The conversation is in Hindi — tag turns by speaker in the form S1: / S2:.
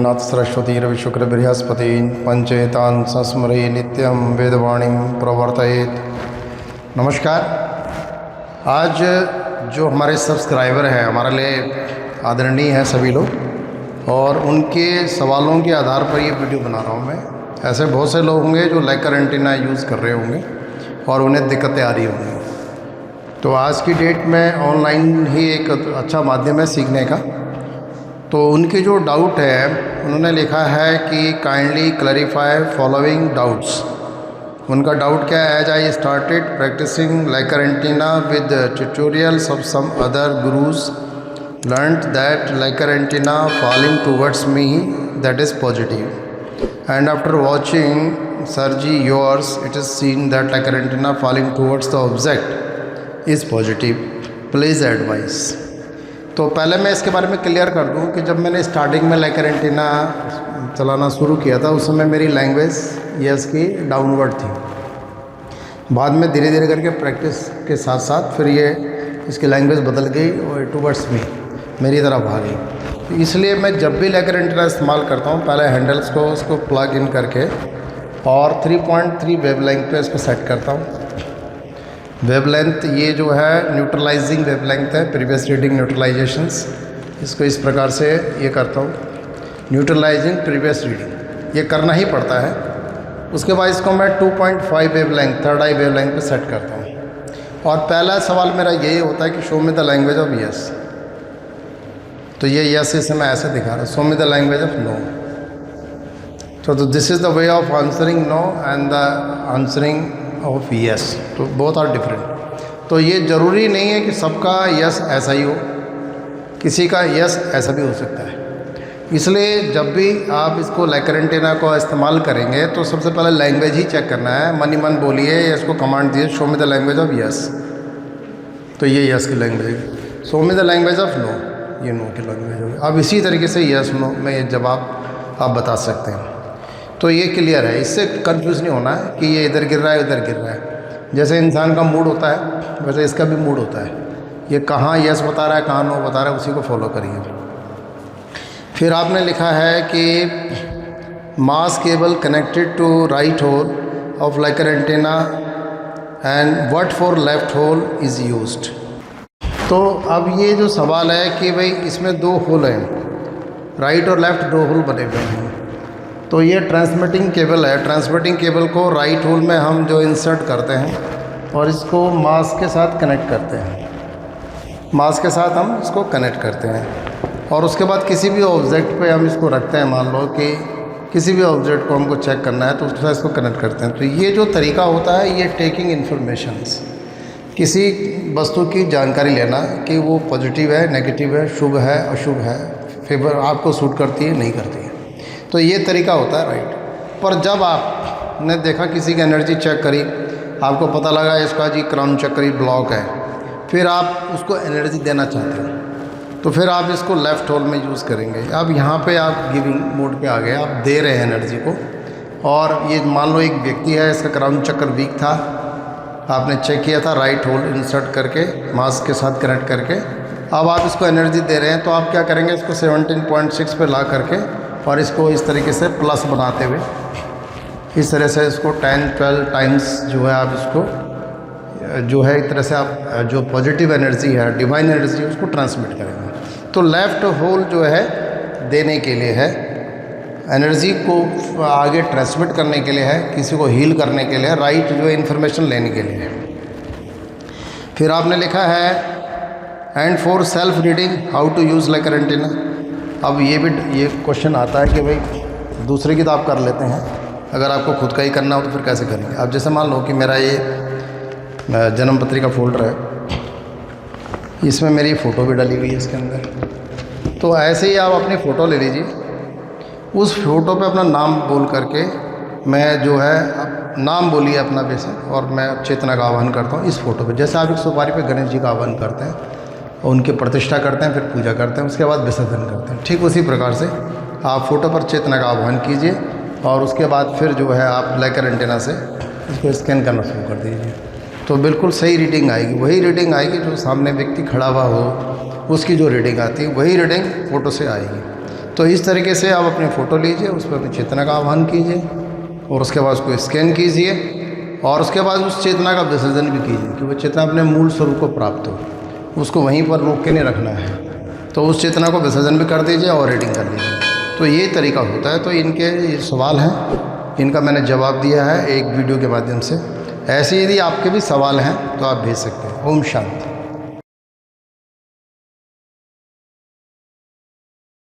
S1: नाथ सरस्वती रवि शुक्र बृहस्पति पंचेतान संस्मरे नित्यम वेदवाणी प्रवर्तयेत। नमस्कार। आज जो हमारे सब्सक्राइबर हैं हमारे लिए आदरणीय हैं सभी लोग, और उनके सवालों के आधार पर ये वीडियो बना रहा हूँ मैं। ऐसे बहुत से लोग होंगे जो लेकर एंटीना यूज़ कर रहे होंगे और उन्हें दिक्कतें आ रही होंगी। तो आज की डेट में ऑनलाइन ही एक अच्छा माध्यम है सीखने का। तो उनके जो डाउट है उन्होंने लिखा है कि काइंडली क्लैरिफाई फॉलोइंग डाउट्स। उनका डाउट क्या है? As I started practising Lecher antenna with tutorials of some other gurus learned that Lecher antenna falling towards me, that is positive, and after watching Sarji yours it is seen that Lecher antenna falling towards the object is positive. Please advise। तो पहले मैं इसके बारे में क्लियर कर दूं कि जब मैंने स्टार्टिंग में लेकर एंटीना चलाना शुरू किया था उस समय मेरी लैंग्वेज यस की डाउनवर्ड थी। बाद में धीरे धीरे करके प्रैक्टिस के साथ साथ फिर ये इसकी लैंग्वेज बदल गई और टूवर्ड्स मी, मेरी तरफ आ गई। इसलिए मैं जब भी लेकर एंटीना इस्तेमाल करता हूँ पहले हैंडल्स को उसको प्लग इन करके और 3.3 वेवलेंथ पे इसको सेट करता हूँ। वेवलेंथ ये जो है न्यूट्रलाइजिंग वेवलेंथ है, प्रीवियस रीडिंग न्यूट्रलाइजेशंस। इसको इस प्रकार से ये करता हूँ, न्यूट्रलाइजिंग प्रीवियस रीडिंग, ये करना ही पड़ता है। उसके बाद इसको मैं 2.5 वेवलेंथ, थर्ड आई वेवलेंथ पे सेट करता हूँ। और पहला सवाल मेरा यही होता है कि show me the language of yes. तो ये यस इसे मैं ऐसे दिखा रहा हूँ, show me the language of no. तो this is the way of answering no and the answering of yes. तो बोथ आर डिफरेंट। तो ये ज़रूरी नहीं है कि सबका यस ऐसा ही हो, किसी का यस ऐसा भी हो सकता है। इसलिए जब भी आप इसको लेकर एंटीना को इस्तेमाल करेंगे तो सबसे पहले लैंग्वेज ही चेक करना है। मन ही मन बोलिए या इसको कमांड दिए show me the language of yes, तो ये यस की लैंग्वेज है। Show me the language of no, ये नो की लैंग्वेज होगी। अब इसी तरीके से यस नो में ये जवाब आप बता सकते हैं। तो ये क्लियर है, इससे कंफ्यूज नहीं होना है कि ये इधर गिर रहा है इधर गिर रहा है। जैसे इंसान का मूड होता है वैसे इसका भी मूड होता है। ये कहाँ यस बता रहा है कहाँ नो बता रहा है, उसी को फॉलो करिए। फिर आपने लिखा है कि mass cable connected to right hole of लेकर antenna and what for left hole is used. तो अब ये जो सवाल है कि भाई इसमें दो होल हैं, राइट और लेफ्ट दो होल बने हुए हैं। तो ये ट्रांसमिटिंग केबल है। ट्रांसमिटिंग केबल को राइट होल में हम जो इंसर्ट करते हैं और इसको मास के साथ कनेक्ट करते हैं। मास के साथ हम इसको कनेक्ट करते हैं और उसके बाद किसी भी ऑब्जेक्ट पे हम इसको रखते हैं। मान लो कि किसी भी ऑब्जेक्ट को हमको चेक करना है तो उसके साथ इसको कनेक्ट करते हैं। तो ये जो तरीका होता है ये टेकिंग इन्फॉर्मेशंस, किसी वस्तु की जानकारी लेना कि वो पॉजिटिव है नेगेटिव है, शुभ है अशुभ है, फेवर आपको सूट करती है नहीं करती है। तो ये तरीका होता है राइट। पर जब आपने देखा किसी की एनर्जी चेक करी, आपको पता लगा इसका जी क्राउन चक्र ब्लॉक है, फिर आप उसको एनर्जी देना चाहते हो तो फिर आप इसको लेफ़्ट होल में यूज़ करेंगे। अब यहाँ पे आप गिविंग मोड पे आ गए, आप दे रहे हैं एनर्जी को। और ये मान लो एक व्यक्ति है, इसका क्राउन चक्र वीक था, आपने चेक किया था, राइट होल इंसर्ट करके मास के साथ कनेक्ट करके अब आप इसको एनर्जी दे रहे हैं। तो आप क्या करेंगे, इसको 17.6 पे ला करके और इसको इस तरीके से प्लस बनाते हुए इस तरह से इसको 10-12 टाइम्स जो है आप इसको जो है एक तरह से आप जो पॉजिटिव एनर्जी है, डिवाइन एनर्जी है, उसको ट्रांसमिट करेंगे। तो लेफ़्ट होल जो है देने के लिए है, एनर्जी को आगे ट्रांसमिट करने के लिए है, किसी को हील करने के लिए है, राइट जो है इन्फॉर्मेशन लेने के लिए है। फिर आपने लिखा है and for self reading how to use लेकर एंटीना। अब ये क्वेश्चन आता है कि भाई दूसरे की तो आप कर लेते हैं, अगर आपको खुद का ही करना हो तो फिर कैसे करेंगे। अब जैसे मान लो कि मेरा ये जन्म पत्रिका फोल्डर है, इसमें मेरी फ़ोटो भी डली हुई है इसके अंदर। तो ऐसे ही आप अपनी फ़ोटो ले लीजिए, उस फ़ोटो पे अपना नाम बोल करके मैं जो है नाम बोलिए अपना बेसिक, और मैं चेतना का आह्वान करता हूँ इस फ़ोटो पे। जैसे आप एक सुपारी पे गणेश जी का आह्वान करते हैं और उनकी प्रतिष्ठा करते हैं, फिर पूजा करते हैं, उसके बाद विसर्जन करते हैं, ठीक उसी प्रकार से आप फ़ोटो पर चेतना का आह्वान कीजिए और उसके बाद फिर जो है आप लेकर एंटीना से इसको स्कैन करना शुरू कर दीजिए। तो बिल्कुल सही रीडिंग आएगी, वही रीडिंग आएगी जो सामने व्यक्ति खड़ा हुआ हो उसकी जो रीडिंग आती है, वही रीडिंग फ़ोटो से आएगी। तो इस तरीके से आप अपनी फ़ोटो लीजिए, उस पर अपनी चेतना का आह्वान कीजिए और उसके बाद उसको स्कैन कीजिए और उसके बाद उस चेतना का विसर्जन भी कीजिए कि वो चेतना अपने मूल स्वरूप को प्राप्त हो, उसको वहीं पर रोक के नहीं रखना है। तो उस चेतना को विसर्जन भी कर दीजिए और रीडिंग कर लीजिए। तो ये तरीका होता है। तो इनके ये सवाल हैं, इनका मैंने जवाब दिया है एक वीडियो के माध्यम से। ऐसे यदि आपके भी सवाल हैं तो आप भेज सकते हैं। ओम शांति।